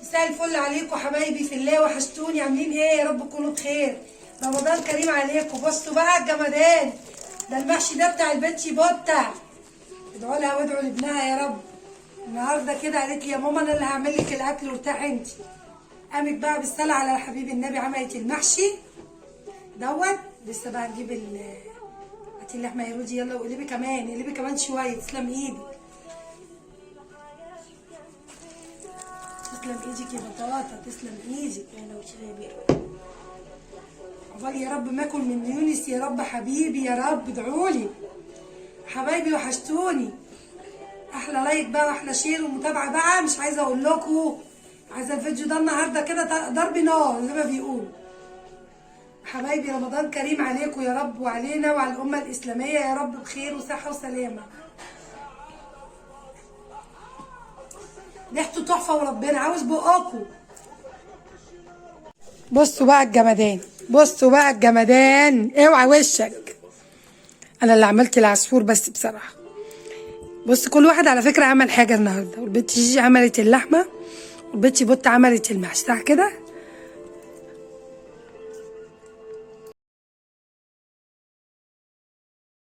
مساء الفل عليكم حبايبي في الله، وحشتوني. عاملين ايه؟ يا رب تكونوا بخير. رمضان كريم عليكم. بصوا بقى الجمدان ده، المحشي ده بتاع البنت بوتا. ادعوا لها وادعوا لابنها يا رب. النهارده كده قالت لي يا ماما انا اللي هعمل لك الاكل وارتاحي انت. قامت بقى بالصلاه على حبيب النبي، عملت المحشي دوت. لسه بقى نجيب هاتي اللحمه يا رودي، يلا وقلبي كمان، قلبي كمان شويه. تسلم ايدك، تسلم ايدك يا بطاطا، تسلم ايدك. انا وشغالي عقبال يا رب ما اكل من يونس يا رب. حبيبي يا رب ادعولي حبايبي، وحشتوني. احلى لايك بقى واحلى شير ومتابعه بقى. مش عايزه اقول لكم، عايزه الفيديو ده النهارده كده ضرب نار زي ما بيقولوا. حبايبي رمضان كريم عليكم يا رب، وعلينا وعلى الامه الاسلاميه يا رب، بخير وصحه وسلامه. ريحته تحفه وربنا عاوز بقاكم. بصوا بقى الجمدان، بصوا بقى الجمدان. اوعى وشك، انا اللي عملت العصفور بس بصراحه. بص كل واحد على فكره عمل حاجه النهارده. والبنت جيجي عملت اللحمه، والبنت بوت عملت المحشي، صح كده؟